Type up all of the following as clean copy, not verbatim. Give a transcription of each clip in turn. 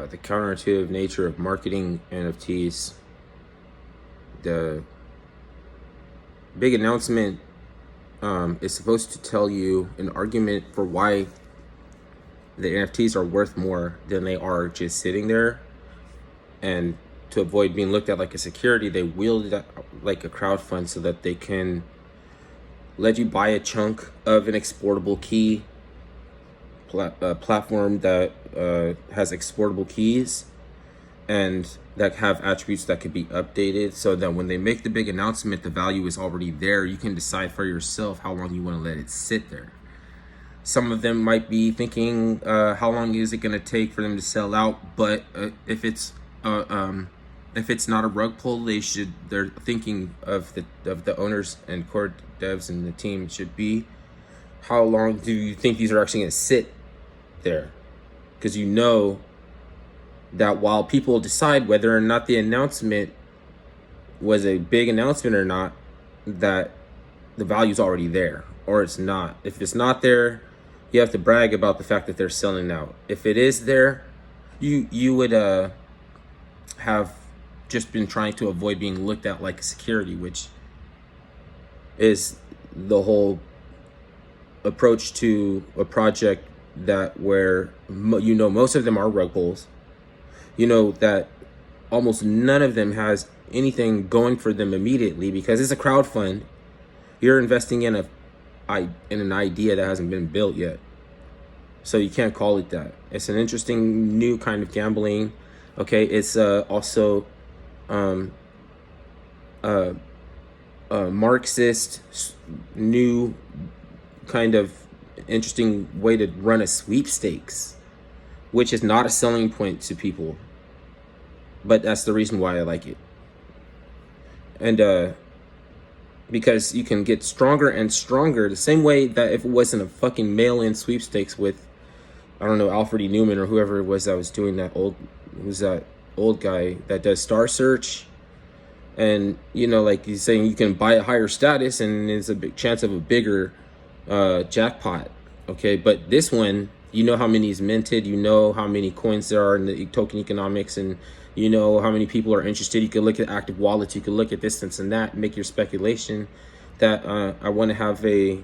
the counterintuitive nature of marketing NFTs. The big announcement is supposed to tell you an argument for why the NFTs are worth more than they are just sitting there. And to avoid being looked at like a security, they wield it like a crowdfund so that they can let you buy a chunk of an exportable key platform that has exportable keys and that have attributes that could be updated, so that when they make the big announcement, the value is already there. You can decide for yourself how long you want to let it sit there. Some of them might be thinking, how long is it going to take for them to sell out? But if it's not a rug pull, they're thinking of the owners and core devs and the team should be, how long do you think these are actually going to sit there? Because you know that while people decide whether or not the announcement was a big announcement or not, that the value's already there, or it's not. If it's not there, you have to brag about the fact that they're selling out. If it is there, you would have just been trying to avoid being looked at like a security, which is the whole approach to a project that where most of them are rug pulls. You know that almost none of them has anything going for them immediately because it's a crowdfund. You're investing in an idea that hasn't been built yet, so you can't call it that. It's an interesting new kind of gambling. Okay, it's also Marxist new kind of interesting way to run a sweepstakes, which is not a selling point to people, but that's the reason why I like it. And because you can get stronger and stronger, the same way that if it wasn't a fucking mail-in sweepstakes with, I don't know, Alfred E. Newman or whoever it was that was doing that who's that old guy that does Star Search, and like he's saying, you can buy a higher status and there's a big chance of a bigger jackpot. Okay, but this one, how many is minted, how many coins there are in the token economics, and how many people are interested. You can look at active wallets, you can look at this and that, make your speculation that I want to have a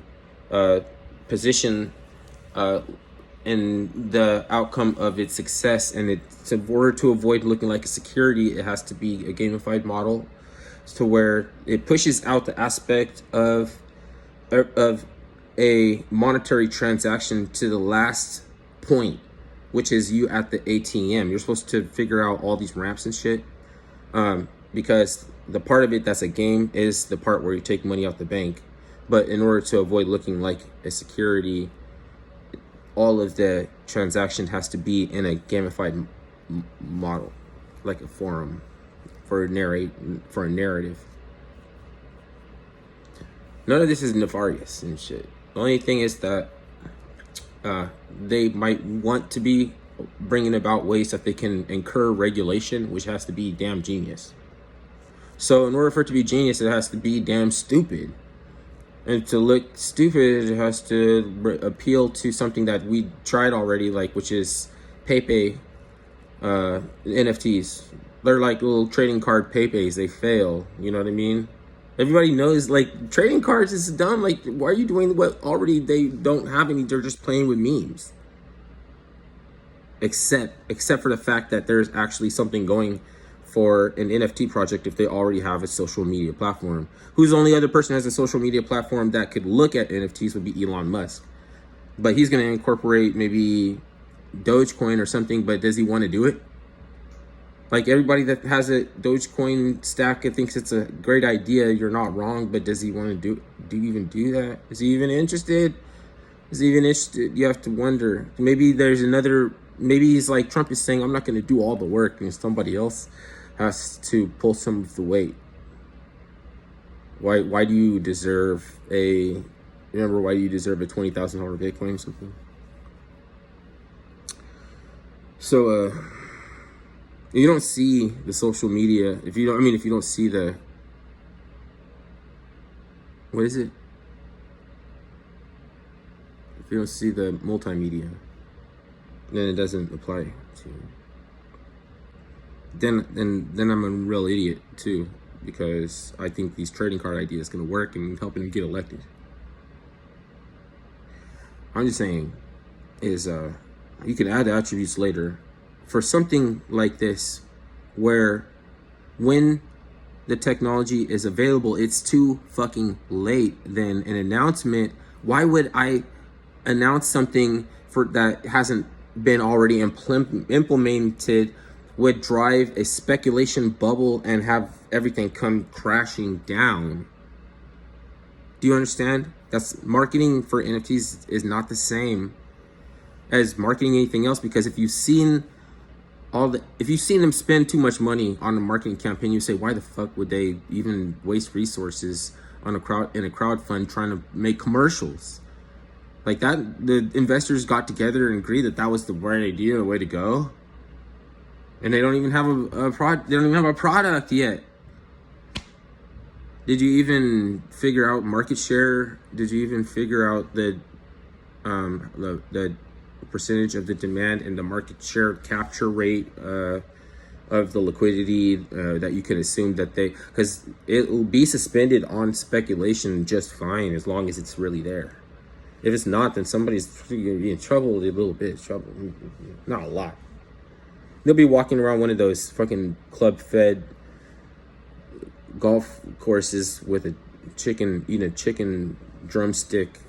position in the outcome of its success, and in order to avoid looking like a security, it has to be a gamified model, to where it pushes out the aspect of a monetary transaction to the last point, which is you at the ATM. You're supposed to figure out all these ramps and shit, because the part of it that's a game is the part where you take money out the bank. But in order to avoid looking like a security, all of the transaction has to be in a gamified model, like a forum for a narrative. None of this is nefarious and shit. The only thing is that they might want to be bringing about ways that they can incur regulation, which has to be damn genius. So in order for it to be genius, it has to be damn stupid. And to look stupid, it has to appeal to something that we tried already, which is Pepe NFTs. They're like little trading card Pepes. They fail. You know what I mean? Everybody knows, trading cards is dumb. Why are you doing what already they don't have any? They're just playing with memes. Except for the fact that there's actually something going for an NFT project if they already have a social media platform. Who's the only other person who has a social media platform that could look at NFTs would be Elon Musk. But he's going to incorporate maybe Dogecoin or something, but does he want to do it? Everybody that has a Dogecoin stack and thinks it's a great idea, you're not wrong, but does he want to do that? Is he even interested? You have to wonder. Maybe he's like Trump is saying, I'm not going to do all the work, and somebody else has to pull some of the weight. Why do you deserve a $20,000 Bitcoin or something? So you don't see the social media if you don't see the, what is it? If you don't see the multimedia, then it doesn't apply to you. then I'm a real idiot too, because I think these trading card ideas gonna work and helping him get elected. I'm just saying is you can add attributes later for something like this, where when the technology is available, it's too fucking late. Then an announcement, why would I announce something for that hasn't been already implemented, would drive a speculation bubble and have everything come crashing down? Do you understand? That's marketing for NFTs is not the same as marketing anything else, because if you've seen them spend too much money on a marketing campaign, you say, why the fuck would they even waste resources on a crowd fund trying to make commercials like that? The investors got together and agreed that that was the right idea, the way to go, and they don't even have a product yet. Did you even figure out market share? Did you even figure out the percentage of the demand and the market share capture rate of the liquidity that you can assume that because it will be suspended on speculation just fine as long as it's really there. If it's not, then somebody's in trouble, a little bit of trouble, not a lot. They'll be walking around one of those fucking club fed golf courses with a chicken drumstick,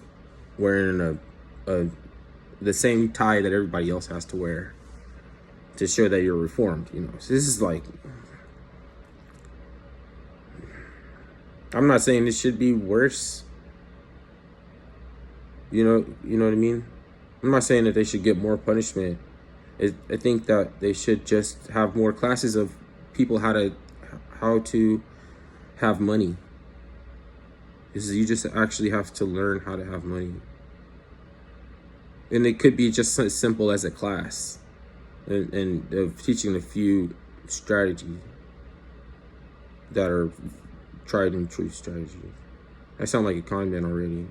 wearing the same tie that everybody else has to wear to show that you're reformed, So this is like, I'm not saying this should be worse. You know what I mean? I'm not saying that they should get more punishment. I think that they should just have more classes of people how to have money. You just actually have to learn how to have money. And it could be just as simple as a class and of teaching a few strategies that are tried and true strategies. I sound like a con man already.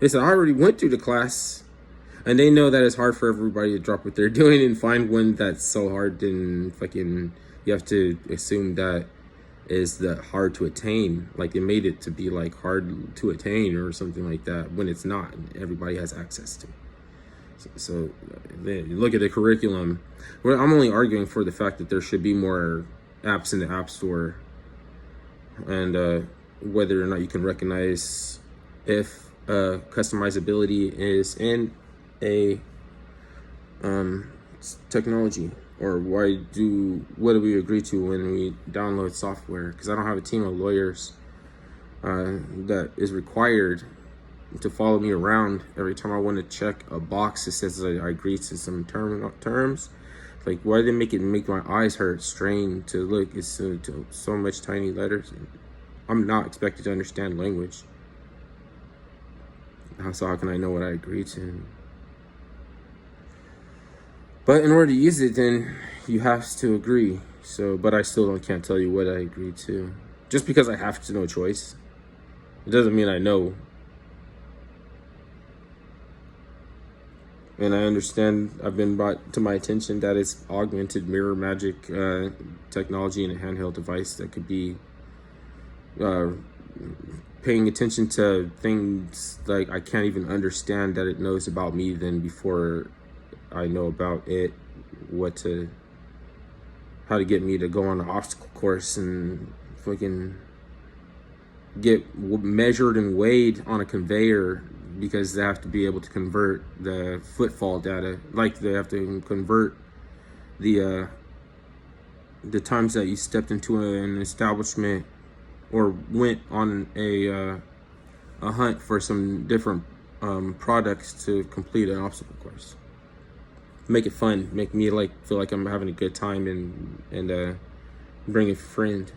Listen, I already went through the class, and they know that it's hard for everybody to drop what they're doing and find one that's so hard, then fucking you have to assume that is the hard to attain. Like they made it to be like hard to attain or something like that, when it's not. Everybody has access to. So look at the curriculum. Well, I'm only arguing for the fact that there should be more apps in the App Store, and whether or not you can recognize if customizability is in a technology, or what do we agree to when we download software? Because I don't have a team of lawyers that is required to follow me around every time I want to check a box that says I agree to some terms. Like, why do they make my eyes hurt, strain to look? It's so much tiny letters. I'm not expected to understand language. So how can I know what I agree to? But in order to use it, then you have to agree. But I still can't tell you what I agree to. Just because I have to know choice, it doesn't mean I know. And I understand, I've been brought to my attention that it's augmented mirror magic technology in a handheld device that could be paying attention to things like I can't even understand that it knows about me then before I know about it, how to get me to go on an obstacle course and fucking get measured and weighed on a conveyor, because they have to be able to convert the footfall data. Like they have to convert the times that you stepped into an establishment or went on a hunt for some different products to complete an obstacle course. Make it fun, make me feel like I'm having a good time, and bring a friend.